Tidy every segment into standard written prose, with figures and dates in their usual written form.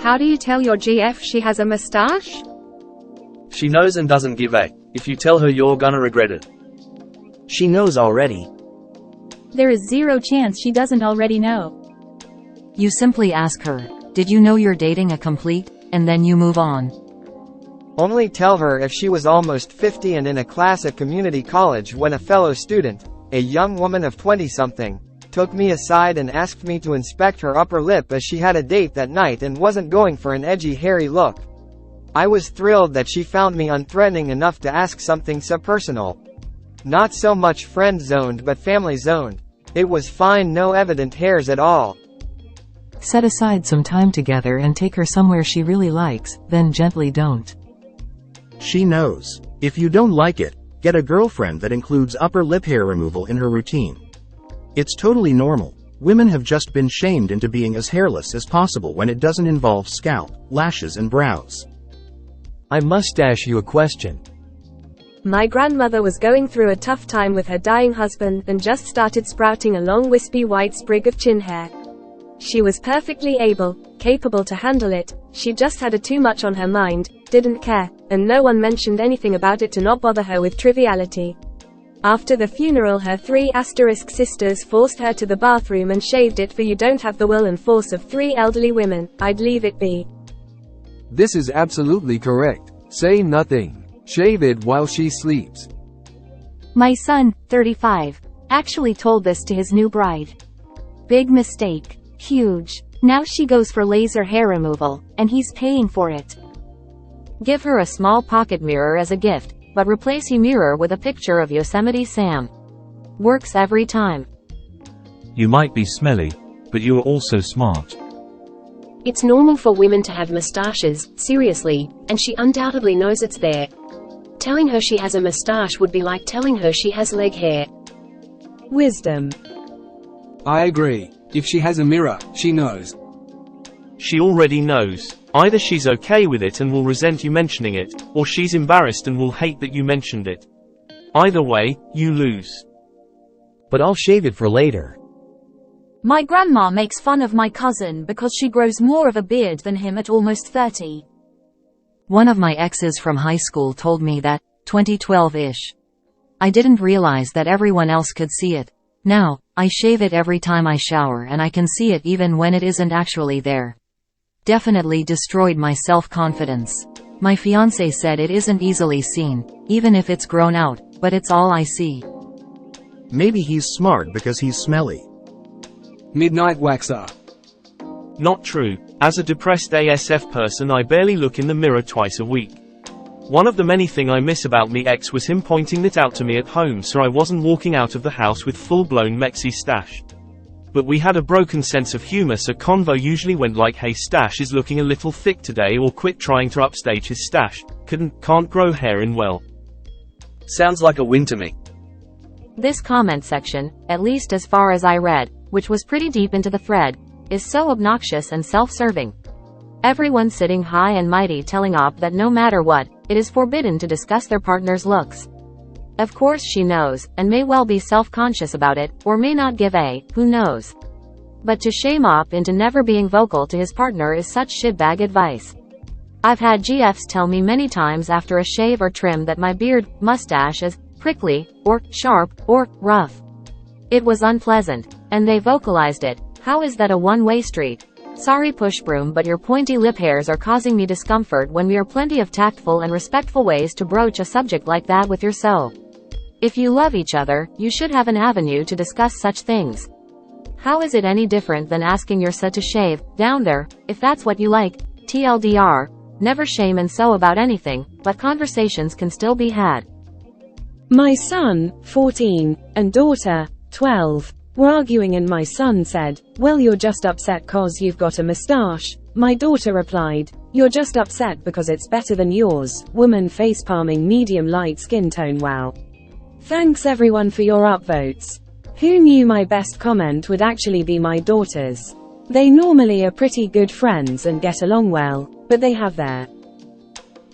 How do you tell your GF she has a mustache? She knows and doesn't give a. If you tell her, you're gonna regret it. She knows already. There is zero chance she doesn't already know. You simply ask her, did you know you're dating a complete, and then you move on. Only tell her if she was almost 50 and in a class at community college when a fellow student, a young woman of 20-something, took me aside and asked me to inspect her upper lip as she had a date that night and wasn't going for an edgy hairy look. I was thrilled that she found me unthreatening enough to ask something so personal. Not so much friend-zoned but family-zoned. It was fine, no evident hairs at all. Set aside some time together and take her somewhere she really likes, then gently don't. She knows. If you don't like it, get a girlfriend that includes upper lip hair removal in her routine. It's totally normal. Women have just been shamed into being as hairless as possible when it doesn't involve scalp, lashes and brows. I must ask you a question. My grandmother was going through a tough time with her dying husband and just started sprouting a long wispy white sprig of chin hair. She was perfectly capable to handle it, she just had too much on her mind, didn't care, and no one mentioned anything about it to not bother her with triviality. After the funeral, her 3 sisters forced her to the bathroom and shaved it for you don't have the will and force of 3 elderly women. I'd leave it be. This is absolutely correct. Say nothing. Shave it while she sleeps. My son, 35, actually told this to his new bride. Big mistake. Huge. Now she goes for laser hair removal, and he's paying for it. Give her a small pocket mirror as a gift, but replace your mirror with a picture of Yosemite Sam. Works every time. You might be smelly, but you are also smart. It's normal for women to have mustaches, seriously, and she undoubtedly knows it's there. Telling her she has a mustache would be like telling her she has leg hair. Wisdom. I agree. If she has a mirror, she knows. She already knows. Either she's okay with it and will resent you mentioning it, or she's embarrassed and will hate that you mentioned it. Either way, you lose. But I'll shave it for later. My grandma makes fun of my cousin because she grows more of a beard than him at almost 30. One of my exes from high school told me that, 2012-ish. I didn't realize that everyone else could see it. Now, I shave it every time I shower and I can see it even when it isn't actually there. Definitely destroyed my self-confidence. My fiancé said it isn't easily seen, even if it's grown out, but it's all I see. Maybe he's smart because he's smelly. Midnight waxer. Not true. As a depressed ASF person, I barely look in the mirror twice a week. One of the many things I miss about me ex was him pointing it out to me at home so I wasn't walking out of the house with full-blown Mexi stash. But we had a broken sense of humor, so convo usually went like, hey, stash is looking a little thick today, or quit trying to upstage his stash. Can't grow hair in well. Sounds like a win to me. This comment section, at least as far as I read, which was pretty deep into the thread, is so obnoxious and self-serving. Everyone sitting high and mighty telling Op that no matter what, it is forbidden to discuss their partner's looks. Of course she knows, and may well be self-conscious about it, or may not give a, who knows. But to shame Op into never being vocal to his partner is such shitbag advice. I've had GFs tell me many times after a shave or trim that my mustache is prickly, or sharp, or rough. It was unpleasant, and they vocalized it. How is that a one-way street? Sorry pushbroom, but your pointy lip hairs are causing me discomfort when we are plenty of tactful and respectful ways to broach a subject like that with your so. If you love each other, you should have an avenue to discuss such things. How is it any different than asking your so to shave down there, if that's what you like? TLDR, never shame and so about anything, but conversations can still be had. My son, 14, and daughter, 12, were arguing and my son said, "Well, you're just upset 'cause you've got a mustache." My daughter replied, "You're just upset because it's better than yours." Woman facepalming, medium light skin tone. Wow. Thanks everyone for your upvotes. Who knew my best comment would actually be my daughter's? They normally are pretty good friends and get along well, but they have their.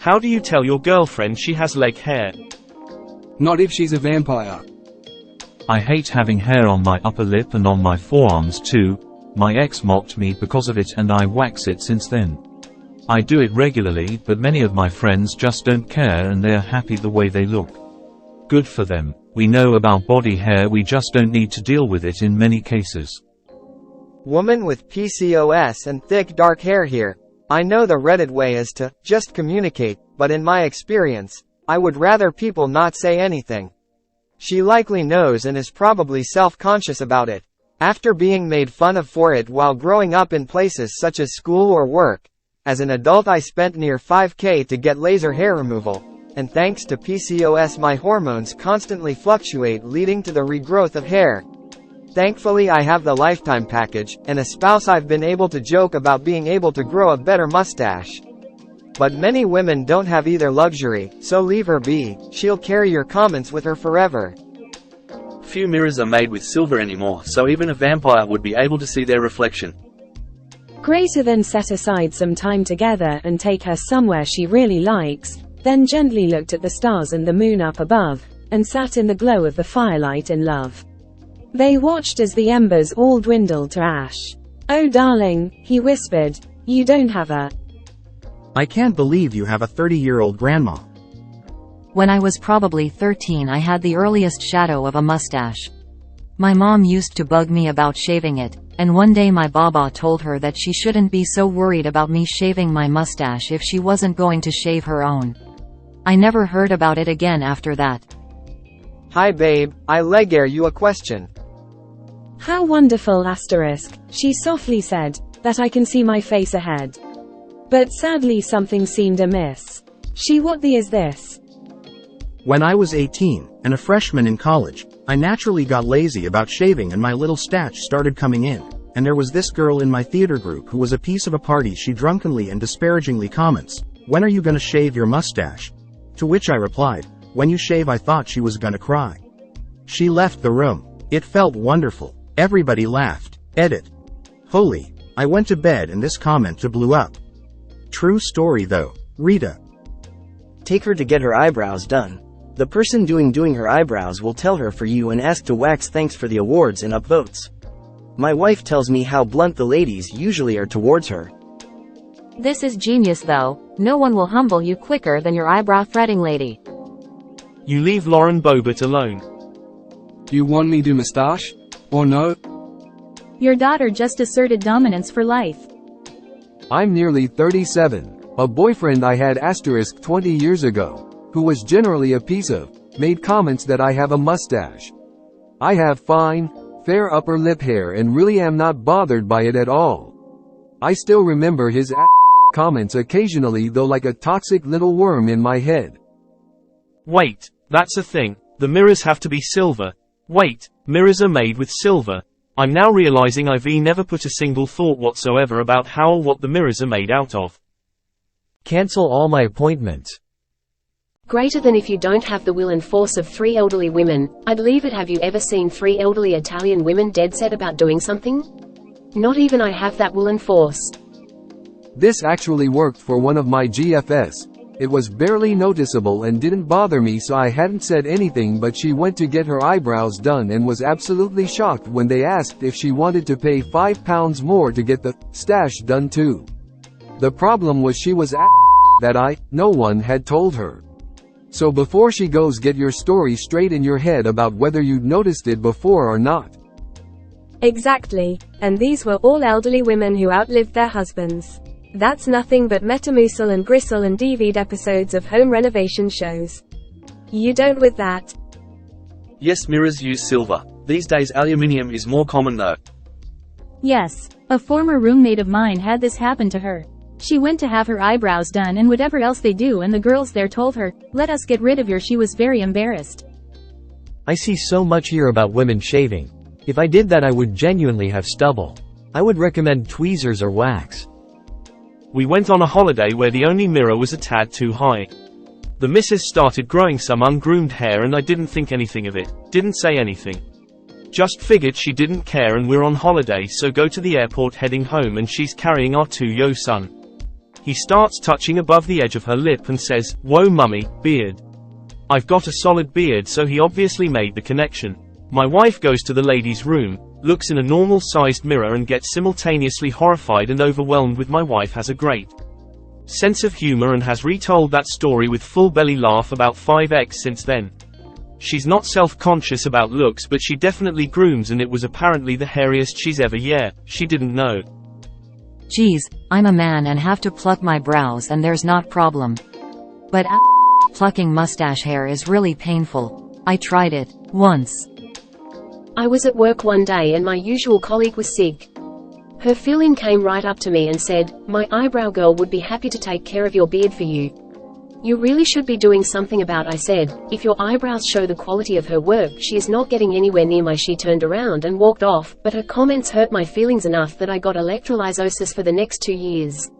How do you tell your girlfriend she has leg hair? Not if she's a vampire. I hate having hair on my upper lip and on my forearms too. My ex mocked me because of it and I wax it since then. I do it regularly, but many of my friends just don't care and they are happy the way they look. Good for them. We know about body hair, we just don't need to deal with it in many cases. Woman with PCOS and thick dark hair here. I know the Reddit way is to just communicate, but in my experience, I would rather people not say anything. She likely knows and is probably self-conscious about it. After being made fun of for it while growing up in places such as school or work. As an adult I spent near $5,000 to get laser hair removal, and thanks to PCOS my hormones constantly fluctuate leading to the regrowth of hair. Thankfully I have the lifetime package, and a spouse I've been able to joke about being able to grow a better mustache. But many women don't have either luxury, so leave her be, she'll carry your comments with her forever. Few mirrors are made with silver anymore, so even a vampire would be able to see their reflection. Greta then set aside some time together and take her somewhere she really likes, then gently looked at the stars and the moon up above, and sat in the glow of the firelight in love. They watched as the embers all dwindled to ash. "Oh darling," he whispered, "you don't have a..." I can't believe you have a 30-year-old grandma. When I was probably 13 I had the earliest shadow of a mustache. My mom used to bug me about shaving it, and one day my baba told her that she shouldn't be so worried about me shaving my mustache if she wasn't going to shave her own. I never heard about it again after that. Hi babe, I legare you a question. How wonderful asterisk, she softly said, that I can see my face ahead. But sadly something seemed amiss. She what the is this? When I was 18, and a freshman in college, I naturally got lazy about shaving and my little stash started coming in, and there was this girl in my theater group who was a piece of a party. She drunkenly and disparagingly comments, "When are you gonna shave your mustache?" To which I replied, "When you shave." I thought she was gonna cry. She left the room. It felt wonderful. Everybody laughed. Edit. Holy. I went to bed and this comment blew up. True story though. Rita. Take her to get her eyebrows done. The person doing her eyebrows will tell her for you and ask to wax. Thanks for the awards and upvotes. My wife tells me how blunt the ladies usually are towards her. This is genius though. No one will humble you quicker than your eyebrow threading lady. You leave Lauren Boebert alone. You want me to mustache? Or no? Your daughter just asserted dominance for life. I'm nearly 37. A boyfriend I had asterisk 20 years ago, who was generally a piece of, made comments that I have a mustache. I have fine, fair upper lip hair and really am not bothered by it at all. I still remember his comments occasionally though, like a toxic little worm in my head. Wait, that's a thing. The mirrors have to be silver. Wait, mirrors are made with silver. I'm now realizing I've never put a single thought whatsoever about how or what the mirrors are made out of. Cancel all my appointments. Greater than if you don't have the will and force of 3 elderly women, I'd leave it. Have you ever seen 3 elderly Italian women dead set about doing something? Not even I have that will and force. This actually worked for one of my GFS. It was barely noticeable and didn't bother me, so I hadn't said anything, but she went to get her eyebrows done and was absolutely shocked when they asked if she wanted to pay £5 more to get the stash done too. The problem was she was that no one had told her. So before she goes, get your story straight in your head about whether you'd noticed it before or not. Exactly, and these were all elderly women who outlived their husbands. That's nothing but Metamucil and Gristle and DVD episodes of home renovation shows. You don't with that. Yes, mirrors use silver. These days aluminium is more common though. Yes, a former roommate of mine had this happen to her. She went to have her eyebrows done and whatever else they do, and the girls there told her, "Let us get rid of your." She was very embarrassed. I see so much here about women shaving. If I did that I would genuinely have stubble. I would recommend tweezers or wax. We went on a holiday where the only mirror was a tad too high. The missus started growing some ungroomed hair and I didn't think anything of it, didn't say anything. Just figured she didn't care and we're on holiday, so go to the airport heading home and she's carrying our 2-year son. He starts touching above the edge of her lip and says, "Whoa mummy, beard." I've got a solid beard, so he obviously made the connection. My wife goes to the ladies' room, looks in a normal-sized mirror and gets simultaneously horrified and overwhelmed with my wife has a great Sense of humor, and has retold that story with full belly laugh about 5x since then. She's not self-conscious about looks, but she definitely grooms, and it was apparently the hairiest she's ever. Yeah, she didn't know. Geez, I'm a man and have to pluck my brows and there's not problem. But plucking mustache hair is really painful. I tried it once. I was at work one day and my usual colleague was sick. Her fill-in came right up to me and said, "My eyebrow girl would be happy to take care of your beard for you." "You really should be doing something about," I said. "If your eyebrows show the quality of her work, she is not getting anywhere near my." She turned around and walked off, but her comments hurt my feelings enough that I got electrolysis for the next 2 years.